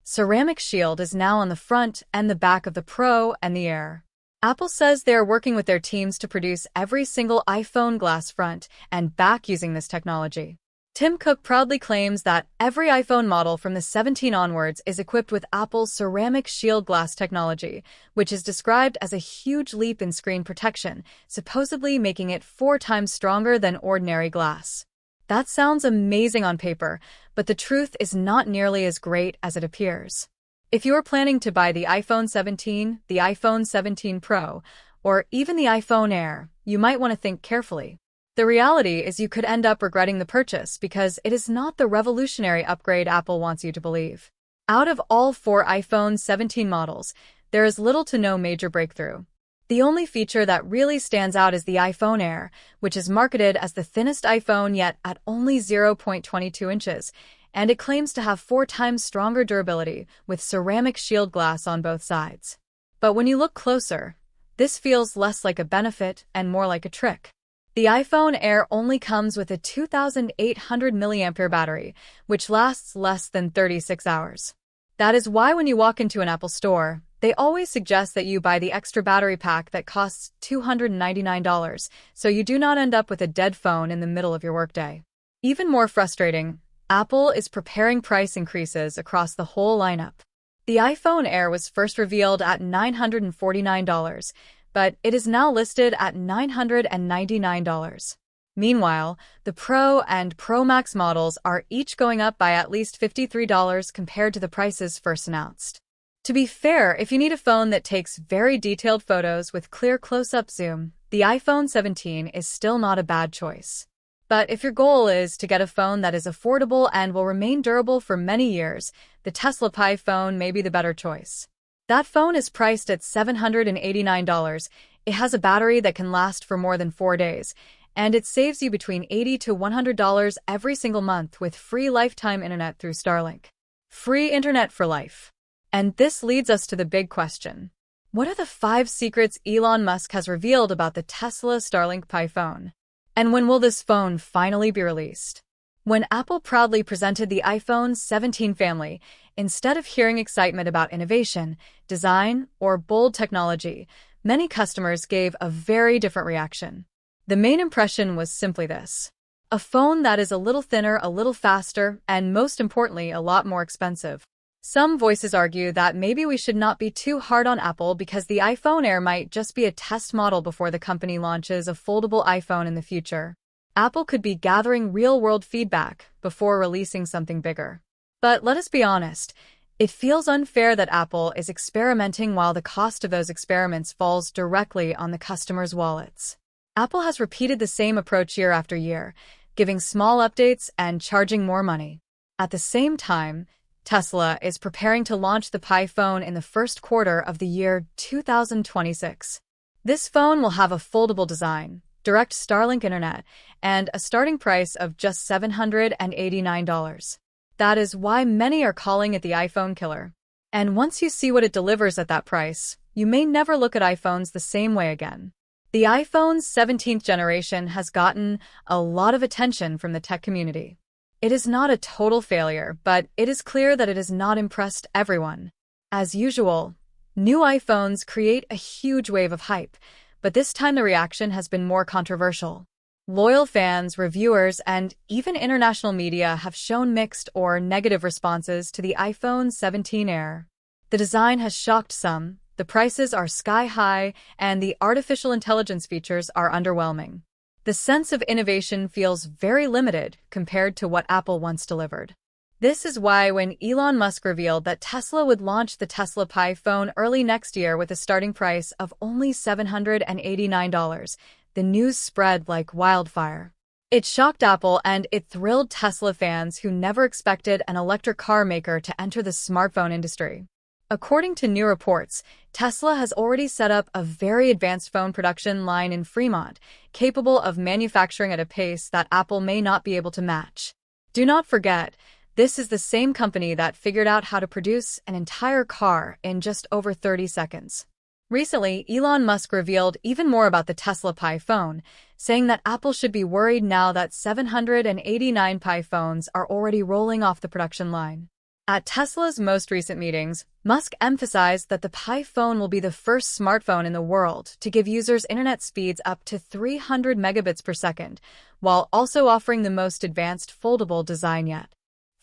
Ceramic shield is now on the front and the back of the Pro and the Air. Apple says they are working with their teams to produce every single iPhone glass front and back using this technology. Tim Cook proudly claims that every iPhone model from the 17 onwards is equipped with Apple's ceramic shield glass technology, which is described as a huge leap in screen protection, supposedly making it 4 times stronger than ordinary glass. That sounds amazing on paper, but the truth is not nearly as great as it appears. If you are planning to buy the iPhone 17, the iPhone 17 Pro, or even the iPhone Air, you might want to think carefully. The reality is you could end up regretting the purchase because it is not the revolutionary upgrade Apple wants you to believe. Out of all 4 iPhone 17 models, there is little to no major breakthrough. The only feature that really stands out is the iPhone Air, which is marketed as the thinnest iPhone yet at only 0.22 inches, and it claims to have 4 times stronger durability with ceramic shield glass on both sides. But when you look closer, this feels less like a benefit and more like a trick. The iPhone Air only comes with a 2,800 mAh battery, which lasts less than 36 hours. That is why when you walk into an Apple store, they always suggest that you buy the extra battery pack that costs $299, so you do not end up with a dead phone in the middle of your workday. Even more frustrating, Apple is preparing price increases across the whole lineup. The iPhone Air was first revealed at $949, but it is now listed at $999. Meanwhile, the Pro and Pro Max models are each going up by at least $53 compared to the prices first announced. To be fair, if you need a phone that takes very detailed photos with clear close-up zoom, the iPhone 17 is still not a bad choice. But if your goal is to get a phone that is affordable and will remain durable for many years, the Tesla Pi phone may be the better choice. That phone is priced at $789. It has a battery that can last for more than 4 days, and it saves you between $80 to $100 every single month with free lifetime internet through Starlink. Free internet for life. And this leads us to the big question. What are the 5 secrets Elon Musk has revealed about the Tesla Starlink Pi phone? And when will this phone finally be released? When Apple proudly presented the iPhone 17 family, instead of hearing excitement about innovation, design, or bold technology, many customers gave a very different reaction. The main impression was simply this: a phone that is a little thinner, a little faster, and most importantly, a lot more expensive. Some voices argue that maybe we should not be too hard on Apple because the iPhone Air might just be a test model before the company launches a foldable iPhone in the future. Apple could be gathering real-world feedback before releasing something bigger. But let us be honest, it feels unfair that Apple is experimenting while the cost of those experiments falls directly on the customers' wallets. Apple has repeated the same approach year after year, giving small updates and charging more money. At the same time, Tesla is preparing to launch the Pi phone in the first quarter of the year 2026. This phone will have a foldable design, direct Starlink internet, and a starting price of just $789. That is why many are calling it the iPhone killer. And once you see what it delivers at that price, you may never look at iPhones the same way again. The iPhone's 17th generation has gotten a lot of attention from the tech community. It is not a total failure, but it is clear that it has not impressed everyone. As usual, new iPhones create a huge wave of hype, but this time the reaction has been more controversial. Loyal fans, reviewers, and even international media have shown mixed or negative responses to the iPhone 17 Air. The design has shocked some, the prices are sky high, and the artificial intelligence features are underwhelming. The sense of innovation feels very limited compared to what Apple once delivered. This is why when Elon Musk revealed that Tesla would launch the Tesla Pi phone early next year with a starting price of only $789, the news spread like wildfire. It shocked Apple and it thrilled Tesla fans who never expected an electric car maker to enter the smartphone industry. According to new reports, Tesla has already set up a very advanced phone production line in Fremont, capable of manufacturing at a pace that Apple may not be able to match. Do not forget, this is the same company that figured out how to produce an entire car in just over 30 seconds. Recently, Elon Musk revealed even more about the Tesla Pi phone, saying that Apple should be worried now that 789 Pi phones are already rolling off the production line. At Tesla's most recent meetings, Musk emphasized that the Pi phone will be the first smartphone in the world to give users internet speeds up to 300 megabits per second, while also offering the most advanced foldable design yet.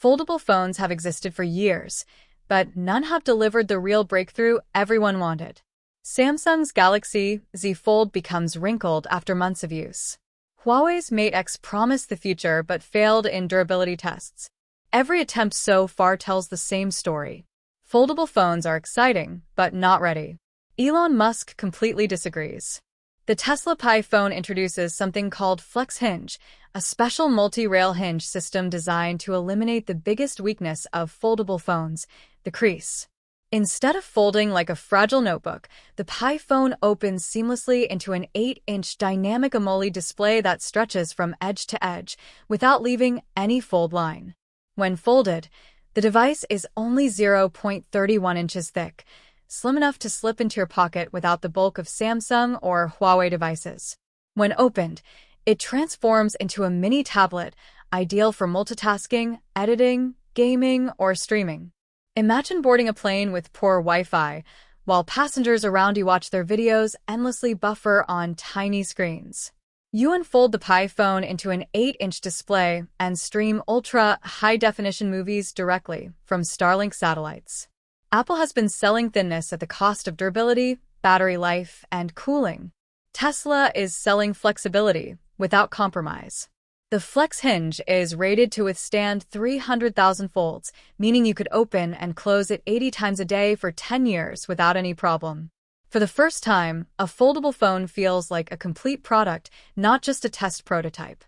Foldable phones have existed for years, but none have delivered the real breakthrough everyone wanted. Samsung's Galaxy Z Fold becomes wrinkled after months of use. Huawei's Mate X promised the future but failed in durability tests. Every attempt so far tells the same story. Foldable phones are exciting, but not ready. Elon Musk completely disagrees. The Tesla Pi phone introduces something called Flex Hinge, a special multi-rail hinge system designed to eliminate the biggest weakness of foldable phones, the crease. Instead of folding like a fragile notebook, the Pi phone opens seamlessly into an 8-inch dynamic AMOLED display that stretches from edge to edge without leaving any fold line. When folded, the device is only 0.31 inches thick, slim enough to slip into your pocket without the bulk of Samsung or Huawei devices. When opened, it transforms into a mini tablet, ideal for multitasking, editing, gaming, or streaming. Imagine boarding a plane with poor Wi-Fi, while passengers around you watch their videos endlessly buffer on tiny screens. You unfold the Pi phone into an 8-inch display and stream ultra-high-definition movies directly from Starlink satellites. Apple has been selling thinness at the cost of durability, battery life, and cooling. Tesla is selling flexibility without compromise. The Flex Hinge is rated to withstand 300,000 folds, meaning you could open and close it 80 times a day for 10 years without any problem. For the first time, a foldable phone feels like a complete product, not just a test prototype.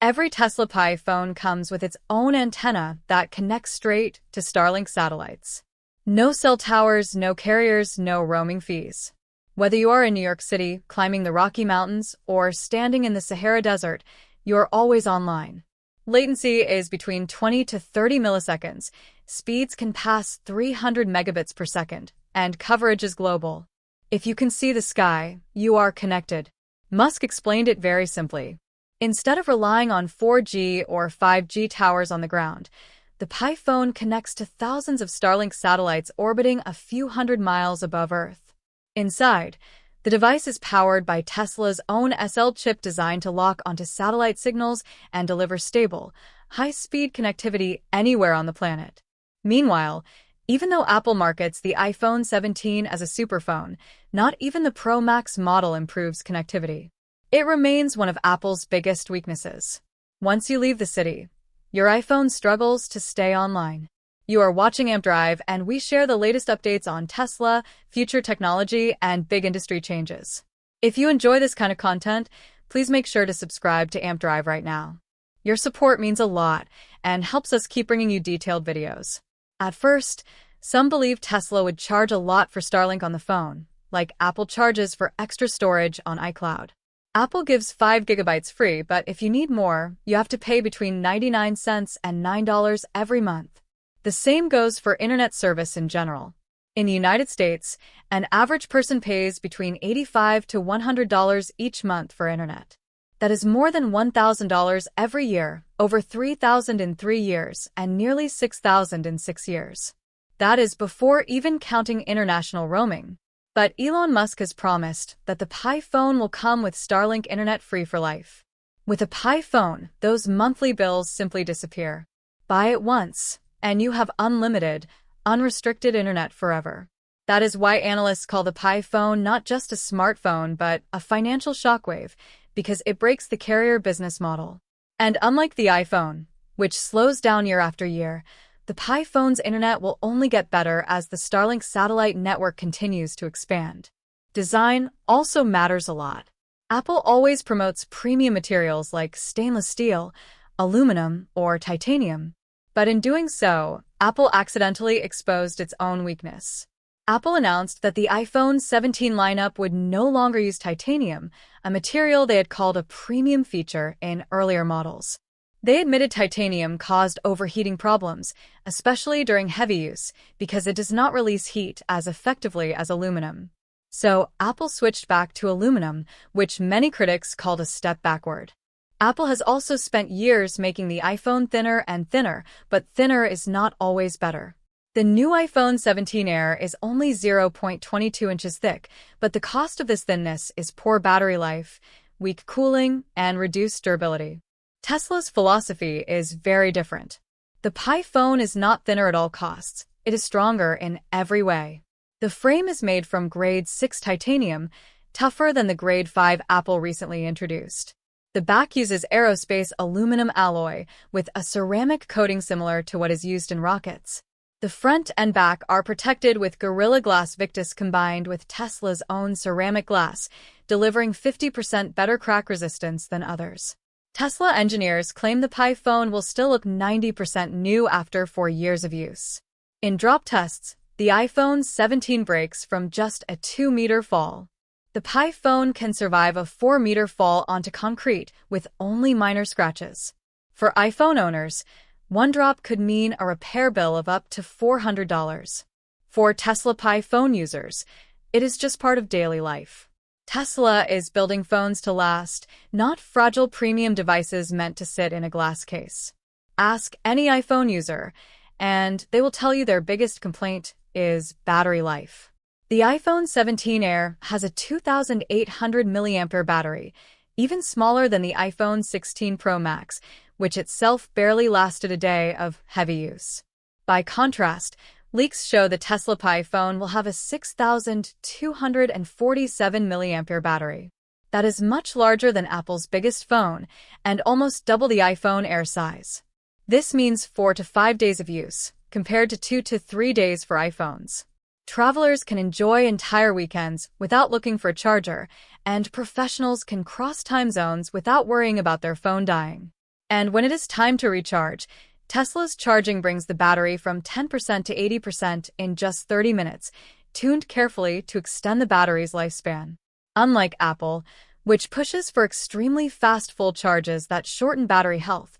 Every Tesla Pi phone comes with its own antenna that connects straight to Starlink satellites. No cell towers, no carriers, no roaming fees. Whether you are in New York City, climbing the Rocky Mountains, or standing in the Sahara Desert, you're always online. Latency is between 20 to 30 milliseconds, speeds can pass 300 megabits per second, and coverage is global. If you can see the sky, you are connected. Musk explained it very simply. Instead of relying on 4G or 5G towers on the ground, the Pi phone connects to thousands of Starlink satellites orbiting a few hundred miles above Earth. Inside, the device is powered by Tesla's own SL chip designed to lock onto satellite signals and deliver stable, high-speed connectivity anywhere on the planet. Meanwhile, even though Apple markets the iPhone 17 as a superphone, not even the Pro Max model improves connectivity. It remains one of Apple's biggest weaknesses. Once you leave the city, your iPhone struggles to stay online. You are watching Amp Drive, and we share the latest updates on Tesla, future technology, and big industry changes. If you enjoy this kind of content, please make sure to subscribe to Amp Drive right now. Your support means a lot and helps us keep bringing you detailed videos. At first, some believed Tesla would charge a lot for Starlink on the phone, like Apple charges for extra storage on iCloud. Apple gives 5 gigabytes free, but if you need more, you have to pay between 99 cents and $9 every month. The same goes for internet service in general. In the United States, an average person pays between $85 to $100 each month for internet. That is more than $1,000 every year, over $3,000 in 3 years, and nearly $6,000 in 6 years. That is before even counting international roaming. But Elon Musk has promised that the Pi phone will come with Starlink internet free for life. With a Pi phone, those monthly bills simply disappear. Buy it once, and you have unlimited, unrestricted internet forever. That is why analysts call the Pi phone not just a smartphone but a financial shockwave, because it breaks the carrier business model. And unlike the iPhone, which slows down year after year, the Pi phone's internet will only get better as the Starlink satellite network continues to expand. Design also matters a lot. Apple always promotes premium materials like stainless steel, aluminum, or titanium. But in doing so, Apple accidentally exposed its own weakness. Apple announced that the iPhone 17 lineup would no longer use titanium, a material they had called a premium feature in earlier models. They admitted titanium caused overheating problems, especially during heavy use, because it does not release heat as effectively as aluminum. So Apple switched back to aluminum, which many critics called a step backward. Apple has also spent years making the iPhone thinner and thinner, but thinner is not always better. The new iPhone 17 Air is only 0.22 inches thick, but the cost of this thinness is poor battery life, weak cooling, and reduced durability. Tesla's philosophy is very different. The Pi phone is not thinner at all costs. It is stronger in every way. The frame is made from grade 6 titanium, tougher than the grade 5 Apple recently introduced. The back uses aerospace aluminum alloy with a ceramic coating similar to what is used in rockets. The front and back are protected with Gorilla Glass Victus combined with Tesla's own ceramic glass, delivering 50% better crack resistance than others. Tesla engineers claim the Pi phone will still look 90% new after 4 years of use. In drop tests, the iPhone 17 breaks from just a 2-meter fall. The Pi phone can survive a 4-meter fall onto concrete with only minor scratches. For iPhone owners, one drop could mean a repair bill of up to $400. For Tesla Pi phone users, it is just part of daily life. Tesla is building phones to last, not fragile premium devices meant to sit in a glass case. Ask any iPhone user, and they will tell you their biggest complaint is battery life. The iPhone 17 Air has a 2,800 mAh battery, even smaller than the iPhone 16 Pro Max, which itself barely lasted a day of heavy use. By contrast, leaks show the Tesla Pi phone will have a 6,247 mAh battery. That is much larger than Apple's biggest phone and almost double the iPhone Air size. This means 4 to 5 days of use, compared to 2 to 3 days for iPhones. Travelers can enjoy entire weekends without looking for a charger, and professionals can cross time zones without worrying about their phone dying. And when it is time to recharge, Tesla's charging brings the battery from 10% to 80% in just 30 minutes, tuned carefully to extend the battery's lifespan. Unlike Apple, which pushes for extremely fast full charges that shorten battery health,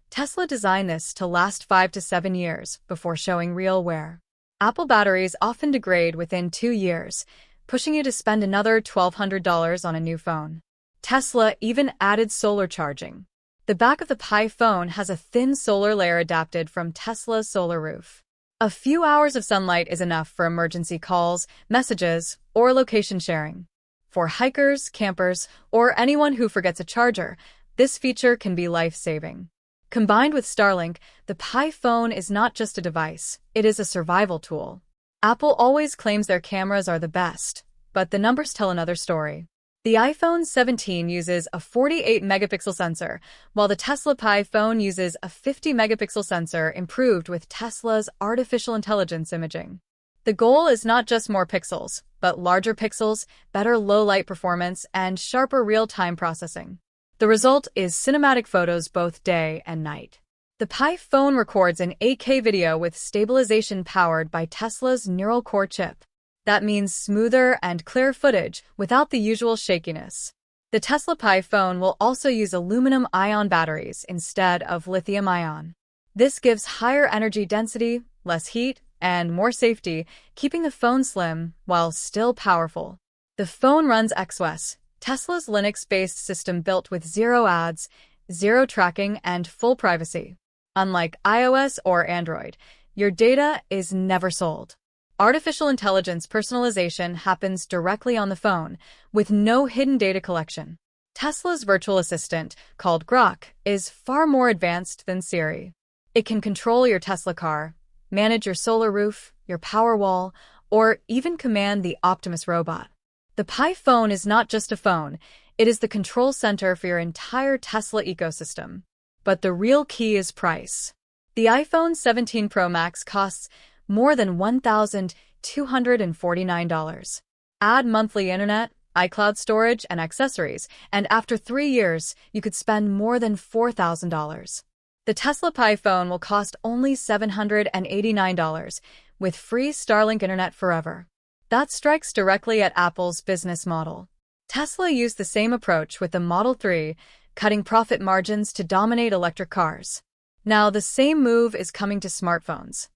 Tesla designed this to last 5 to 7 years before showing real wear. Apple batteries often degrade within 2 years, pushing you to spend another $1,200 on a new phone. Tesla even added solar charging. The back of the Pi phone has a thin solar layer adapted from Tesla's solar roof. A few hours of sunlight is enough for emergency calls, messages, or location sharing. For hikers, campers, or anyone who forgets a charger, this feature can be life-saving. Combined with Starlink, the Pi phone is not just a device, it is a survival tool. Apple always claims their cameras are the best, but the numbers tell another story. The iPhone 17 uses a 48-megapixel sensor, while the Tesla Pi phone uses a 50-megapixel sensor improved with Tesla's artificial intelligence imaging. The goal is not just more pixels, but larger pixels, better low-light performance, and sharper real-time processing. The result is cinematic photos both day and night. The Pi phone records an 8K video with stabilization powered by Tesla's neural core chip. That means smoother and clear footage without the usual shakiness. The Tesla Pi phone will also use aluminum-ion batteries instead of lithium-ion. This gives higher energy density, less heat, and more safety, keeping the phone slim while still powerful. The phone runs XOS, Tesla's Linux-based system built with zero ads, zero tracking, and full privacy. Unlike iOS or Android, your data is never sold. Artificial intelligence personalization happens directly on the phone, with no hidden data collection. Tesla's virtual assistant, called Grok, is far more advanced than Siri. It can control your Tesla car, manage your solar roof, your power wall, or even command the Optimus robot. The Pi phone is not just a phone, it is the control center for your entire Tesla ecosystem. But the real key is price. The iPhone 17 Pro Max costs more than $1,249. Add monthly internet, iCloud storage, and accessories, and after 3 years, you could spend more than $4,000. The Tesla Pi phone will cost only $789, with free Starlink internet forever. That strikes directly at Apple's business model. Tesla used the same approach with the Model 3, cutting profit margins to dominate electric cars. Now, the same move is coming to smartphones.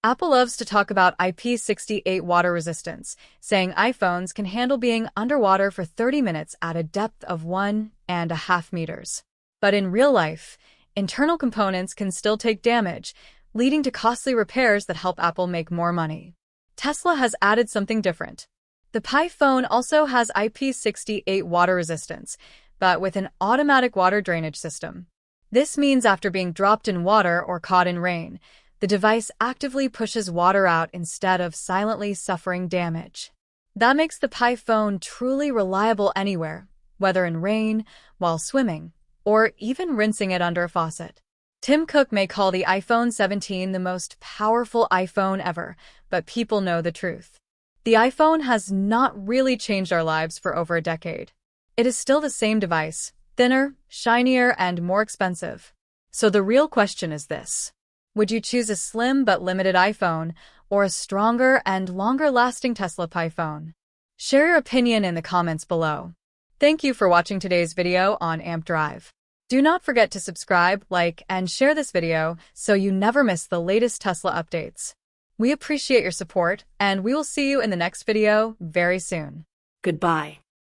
Apple loves to talk about IP68 water resistance, saying iPhones can handle being underwater for 30 minutes at a depth of 1.5 meters. But in real life, internal components can still take damage, leading to costly repairs that help Apple make more money. Tesla has added something different. The Pi phone also has IP68 water resistance, but with an automatic water drainage system. This means after being dropped in water or caught in rain, the device actively pushes water out instead of silently suffering damage. That makes the Pi phone truly reliable anywhere, whether in rain, while swimming, or even rinsing it under a faucet. Tim Cook may call the iPhone 17 the most powerful iPhone ever, but people know the truth. The iPhone has not really changed our lives for over a decade. It is still the same device, thinner, shinier, and more expensive. So the real question is this: would you choose a slim but limited iPhone or a stronger and longer-lasting Tesla Pi phone? Share your opinion in the comments below. Thank you for watching today's video on Amp Drive. Do not forget to subscribe, like, and share this video so you never miss the latest Tesla updates. We appreciate your support, and we will see you in the next video very soon. Goodbye.